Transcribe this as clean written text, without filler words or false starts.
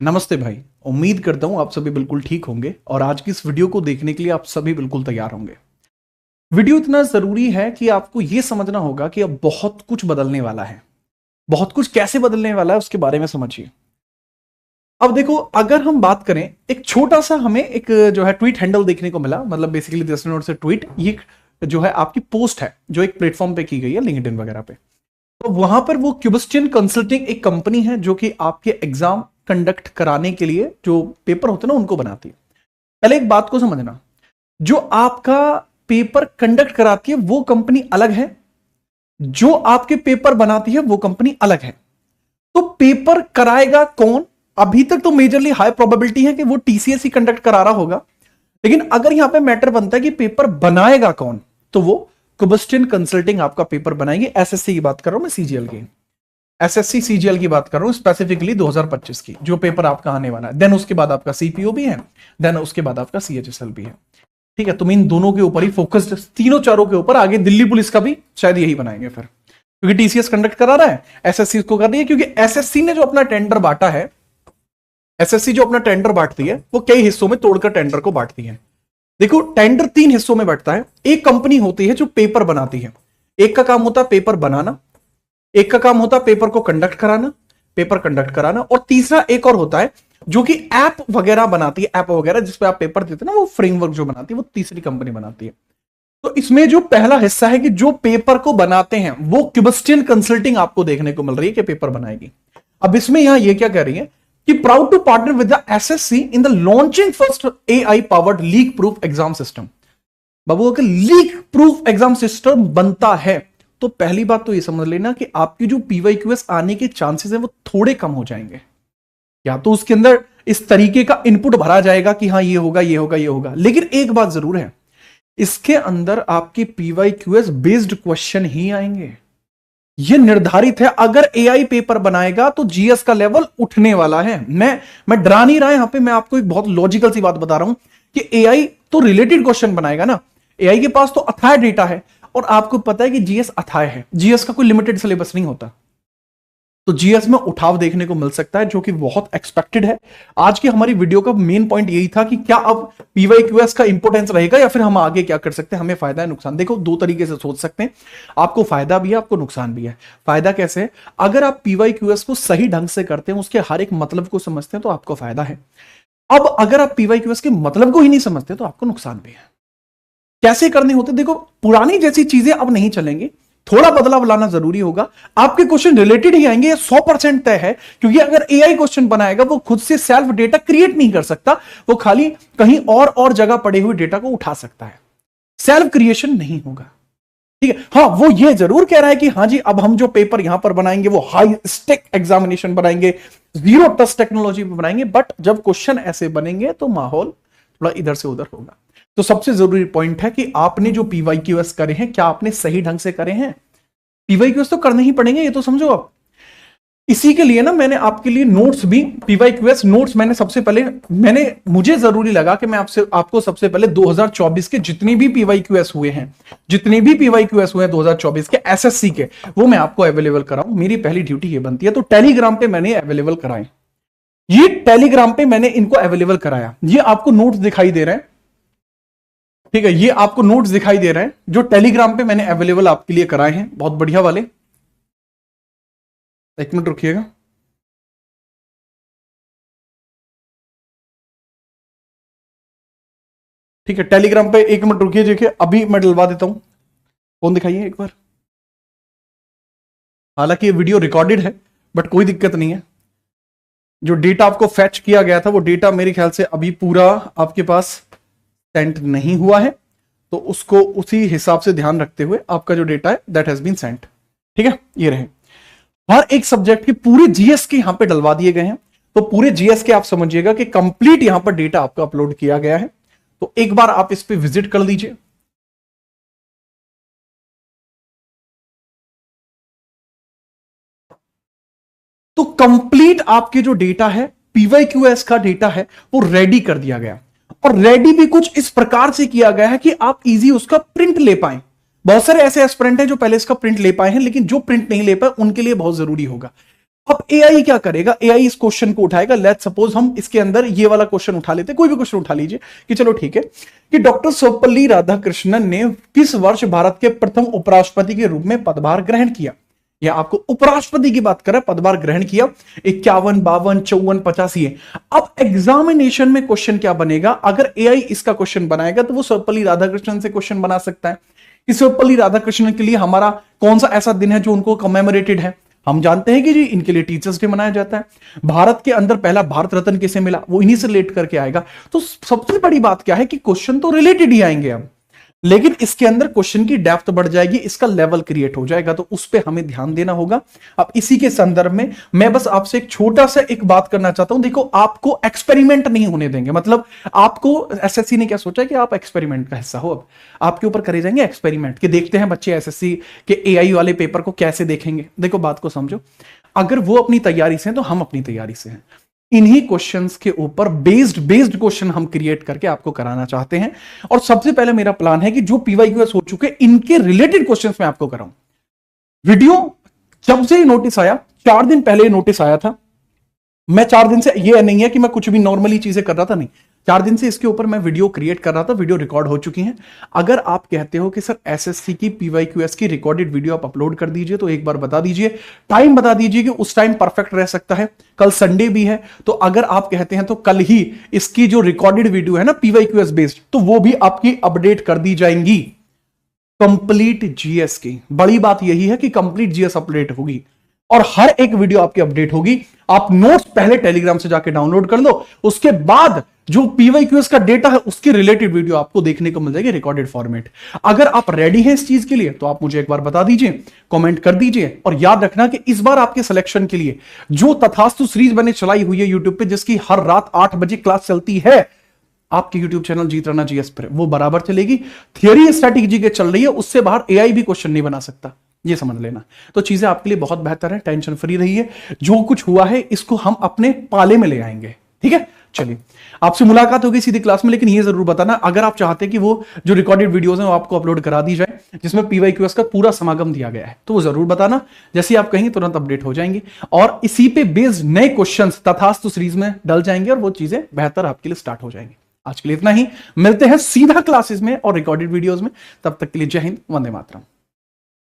नमस्ते भाई। उम्मीद करता हूं आप सभी बिल्कुल ठीक होंगे और आज की इस वीडियो को देखने के लिए आप सभी बिल्कुल तैयार होंगे। वीडियो इतना जरूरी है कि आपको यह समझना होगा कि अब बहुत कुछ बदलने वाला है। बहुत कुछ कैसे बदलने वाला है उसके बारे में समझिए। अब देखो, अगर हम बात करें, एक छोटा सा हमें एक जो है ट्वीट हैंडल देखने को मिला, मतलब बेसिकली 10 मिनट से ट्वीट, ये जो है आपकी पोस्ट है जो एक प्लेटफॉर्म पे की गई है, लिंक्डइन वगैरह पे। तो वहां पर वो क्यूबस्टियन कंसल्टिंग एक कंपनी है जो कि आपके एग्जाम कंडक्ट कराने के लिए जो पेपर होते हैं ना उनको बनाती है। पहले एक बात को समझना, जो आपका पेपर कंडक्ट कराती है वो कंपनी अलग है, जो आपके पेपर बनाती है वो कंपनी अलग है। तो पेपर कराएगा कौन? अभी तक तो मेजरली हाई प्रोबेबिलिटी है कि वो टीसीएस ही कंडक्ट करा रहा होगा, लेकिन अगर यहां पे मैटर बनता है कि पेपर बनाएगा कौन, तो वो क्यूबस्टियन कंसल्टिंग आपका पेपर बनाएगी। एसएससी की बात कर रहा हूं मैं, सीजीएल की, एसएससी सीजीएल की बात कर रहा हूं स्पेसिफिकली 2025 की, जो पेपर आपका आने वाला है। देन उसके बाद आपका सीपीओ भी है, देन उसके बाद आपका सीएचएसएल भी है। ठीक है, तुम इन दोनों के ऊपर ही फोकस्ड, तीनों चारों के ऊपर। आगे दिल्ली पुलिस का भी शायद यही बनाएंगे फिर, क्योंकि टीसीएस कंडक्ट करा रहा है, एसएससी को कर रही है, क्योंकि एसएससी ने जो अपना टेंडर बांटा है, एसएससी जो अपना टेंडर बांटती है वो कई हिस्सों में तोड़कर टेंडर को बांटती है। देखो, टेंडर 3 हिस्सों में बंटता है। एक कंपनी होती है जो पेपर बनाती है, एक का काम होता है पेपर बनाना, एक का काम होता है पेपर को कंडक्ट कराना, पेपर कंडक्ट कराना, और तीसरा एक और होता है जो कि ऐप वगैरह बनाती है, ऐप वगैरह जिसपे आप पेपर देते हैं ना, वो फ्रेमवर्क जो बनाती है वो तीसरी कंपनी बनाती है। तो इसमें जो पहला हिस्सा है कि जो पेपर को बनाते हैं वो क्यूबस्टियन कंसल्टिंग आपको देखने को मिल रही है कि पेपर बनाएगी। अब इसमें यहां ये क्या कह रही है कि proud to partner with the SSC in the launching first AI powered leak proof exam system. बाबू, अगर लीक प्रूफ एग्जाम सिस्टम बनता है तो पहली बात तो ये समझ लेना कि आपकी जो पीवाईक्यूएस आने के चांसेस है वो थोड़े कम हो जाएंगे। या तो उसके अंदर इस तरीके का इनपुट भरा जाएगा कि हाँ ये होगा ये होगा ये होगा, लेकिन एक बात जरूर है, इसके अंदर आपके पीवाईक्यूएस बेस्ड क्वेश्चन ही आएंगे। ये निर्धारित है। अगर एआई पेपर बनाएगा तो जीएस का लेवल उठने वाला है। मैं डरा नहीं रहा, यहां पे मैं आपको एक बहुत लॉजिकल सी बात बता रहा हूं कि एआई तो रिलेटेड क्वेश्चन बनाएगा ना। एआई के पास तो अथाह डेटा है, और आपको पता है कि जीएस अथाह है, जीएस का कोई लिमिटेड सिलेबस नहीं होता। तो जीएस में उठाव देखने को मिल सकता है, जो कि बहुत एक्सपेक्टेड है। आज की हमारी वीडियो का मेन पॉइंट यही था कि क्या अब पीवाईक्यूएस का इंपोर्टेंस रहेगा या फिर हम आगे क्या कर सकते हैं, हमें फायदा है नुकसान। देखो, दो तरीके से सोच सकते हैं, आपको फायदा भी है आपको नुकसान भी है। फायदा कैसे है? अगर आप पीवाईक्यूएस को सही ढंग से करते हैं, उसके हर एक मतलब को समझते हैं, तो आपको फायदा है। अब अगर आप पीवाईक्यूएस के मतलब को ही नहीं समझते तो आपको नुकसान भी है। कैसे करने होते? देखो, पुरानी जैसी चीजें अब नहीं चलेंगी, थोड़ा बदलाव लाना जरूरी होगा। आपके क्वेश्चन रिलेटेड ही आएंगे, 100% तय है, क्योंकि अगर एआई क्वेश्चन बनाएगा वो खुद से सेल्फ डेटा क्रिएट नहीं कर सकता, वो खाली कहीं और जगह पड़े हुए डेटा को उठा सकता है, सेल्फ क्रिएशन नहीं होगा। ठीक है, हाँ, वो ये जरूर कह रहा है कि हाँ जी, अब हम जो पेपर यहां पर बनाएंगे वो हाई स्टेक एग्जामिनेशन बनाएंगे, जीरो टच टेक्नोलॉजी पर बनाएंगे, बट जब क्वेश्चन ऐसे बनेंगे तो माहौल थोड़ा इधर से उधर होगा। तो सबसे जरूरी पॉइंट है कि आपने जो पीवाईक्यूएस करे हैं, क्या आपने सही ढंग से करे हैं? पीवाईक्यूएस तो करने ही पड़ेंगे, ये तो समझो आप। इसी के लिए ना मैंने आपके लिए नोट्स भी, पीवाईक्यूएस नोट्स मैंने सबसे पहले, मुझे जरूरी लगा कि मैं आपको सबसे पहले 2024 के जितने भी पीवाईक्यूएस हुए हैं, 2024 के एसएससी के, वो मैं आपको अवेलेबल कराऊं। मेरी पहली ड्यूटी ये बनती है। तो टेलीग्राम पे मैंने अवेलेबल कराए, ये टेलीग्राम पे मैंने इनको अवेलेबल कराया। ये आपको नोट्स दिखाई दे रहे हैं, ठीक है, ये आपको नोट्स दिखाई दे रहे हैं जो टेलीग्राम पे मैंने अवेलेबल आपके लिए कराए हैं, बहुत बढ़िया वाले। एक मिनट रुकिएगा। ठीक है, टेलीग्राम पे एक मिनट रुकिए, देखिए अभी मैं डलवा देता हूं। कौन दिखाइए एक बार। हालांकि ये वीडियो रिकॉर्डेड है, बट कोई दिक्कत नहीं है। जो डेटा आपको फैच किया गया था वो डेटा मेरे ख्याल से अभी पूरा आपके पास सेंड नहीं हुआ है, तो उसको उसी हिसाब से ध्यान रखते हुए आपका जो डेटा है दैट हैज बीन सेंट। ठीक है, ये रहे। हर एक सब्जेक्ट के पूरे जीएस के यहां पे डलवा दिए गए हैं। तो पूरे जीएस के आप समझिएगा कि कंप्लीट यहां पर डेटा आपका अपलोड किया गया है। तो एक बार आप इस पे विजिट कर लीजिए। तो कंप्लीट आपके जो डेटा है, पीवाईक्यूएस का डेटा है, वो रेडी कर दिया गया। और रेडी भी कुछ इस प्रकार से किया गया है कि आप इजी उसका प्रिंट ले पाए। बहुत सारे ऐसे एस्पिरेंट हैं जो पहले इसका प्रिंट ले पाए हैं, लेकिन जो प्रिंट नहीं ले पाए उनके लिए बहुत जरूरी होगा। अब एआई क्या करेगा, एआई इस क्वेश्चन को उठाएगा। लेट्स सपोज हम इसके अंदर ये वाला क्वेश्चन उठा लेते हैं, कोई भी क्वेश्चन उठा लीजिए कि चलो ठीक है कि डॉक्टर सर्वपल्ली राधाकृष्णन ने किस वर्ष भारत के प्रथम उपराष्ट्रपति के रूप में पदभार ग्रहण किया। या आपको उपराष्ट्रपति की बात करें, पदभार ग्रहण किया 51, 52, 54, 85 है। अब एग्जामिनेशन में क्वेश्चन क्या बनेगा, अगर एआई इसका क्वेश्चन बनाएगा तो वो सर्वपल्ली राधाकृष्णन से क्वेश्चन बना सकता है कि सर्वपल्ली राधाकृष्णन के लिए हमारा कौन सा ऐसा दिन है जो उनको कमेमोरेटेड है। हम जानते हैं कि जी इनके लिए टीचर्स डे मनाया जाता है। भारत के अंदर पहला भारत रत्न किसे मिला, वो इन्हीं से रिलेट करके आएगा। तो सबसे बड़ी बात क्या है कि क्वेश्चन तो रिलेटेड ही आएंगे अब, लेकिन इसके अंदर क्वेश्चन की डेप्थ बढ़ जाएगी, इसका लेवल क्रिएट हो जाएगा, तो उस पर हमें ध्यान देना होगा। अब इसी के संदर्भ में मैं बस आपसे एक छोटा सा एक बात करना चाहता हूं। देखो, आपको एक्सपेरिमेंट नहीं होने देंगे, मतलब आपको एसएससी ने क्या सोचा है कि आप एक्सपेरिमेंट का हिस्सा हो। अब आपके ऊपर करे जाएंगे एक्सपेरिमेंट कि देखते हैं बच्चे एसएससी के एआई वाले पेपर को कैसे देखेंगे। देखो बात को समझो, अगर वो अपनी तैयारी से हैं तो हम अपनी तैयारी से हैं। इन्हीं क्वेश्चंस के ऊपर बेस्ड क्वेश्चन हम क्रिएट करके आपको कराना चाहते हैं। और सबसे पहले मेरा प्लान है कि जो पीवाईक्यूएस हो चुके इनके रिलेटेड क्वेश्चंस मैं आपको कराऊं। वीडियो जब से नोटिस आया, 4 दिन पहले नोटिस आया था, मैं 4 दिन से, ये नहीं है कि मैं कुछ भी नॉर्मली चीजें कर रहा था, नहीं, 4 दिन से इसके ऊपर मैं वीडियो क्रिएट कर रहा था। वीडियो रिकॉर्ड हो चुकी हैं। अगर आप कहते हो कि सर एसएससी की पीवाईक्यूएस की रिकॉर्डेड वीडियो आप अपलोड कर दीजिए, तो एक बार बता दीजिए, टाइम बता दीजिए कि उस टाइम परफेक्ट रह सकता है। कल संडे भी है, तो अगर आप कहते हैं तो कल ही इसकी जो रिकॉर्डेड वीडियो है ना पीवाईक्यूएस बेस्ड, तो वो भी आपकी अपडेट कर दी जाएंगी। कंप्लीट जीएस की बड़ी बात यही है कि कंप्लीट जीएस अपडेट होगी और हर एक वीडियो आपकी अपडेट होगी। आप नोट्स पहले टेलीग्राम से जाके डाउनलोड कर लो, उसके बाद जो पीवाईक्यूएस का डेटा है उसकी रिलेटेड वीडियो आपको देखने को मिल जाएगी रिकॉर्डेड फॉर्मेट। अगर आप रेडी हैं इस चीज के लिए तो आप मुझे एक बार बता दीजिए, कमेंट कर दीजिए। और याद रखना कि इस बार आपके सिलेक्शन के लिए जो तथास्तु सीरीज मैंने चलाई हुई है यूट्यूब पे, जिसकी हर रात 8 बजे क्लास चलती है आपके यूट्यूब चैनल जीत राणा जीएस पर, वो बराबर चलेगी। थियरी स्ट्रैटेजी के चल रही है, उससे बाहर एआई भी क्वेश्चन नहीं बना सकता, ये समझ लेना। तो चीजें आपके लिए बहुत बेहतर है, टेंशन फ्री रहिए। जो कुछ हुआ है इसको हम अपने पाले में ले आएंगे, ठीक है। चलिए, आपसे मुलाकात होगी सीधी क्लास में, लेकिन ये जरूर बताना अगर आप चाहते हैं कि वो जो रिकॉर्डेड वीडियोस हैं वो आपको अपलोड करा दी जाए, जिसमें पीवाईक्यूएस का पूरा समागम दिया गया है, तो वो जरूर बताना। जैसे आप कहेंगे तुरंत अपडेट हो जाएंगे और इसी पे बेस्ड नए क्वेश्चंस तथास्तु सीरीज में डल जाएंगे और वो चीजें बेहतर आपके लिए स्टार्ट हो जाएंगी। आज के लिए इतना ही, मिलते हैं सीधा क्लासेस में और रिकॉर्डेड वीडियोस में। तब तक के लिए जय हिंद, वंदे मातरम।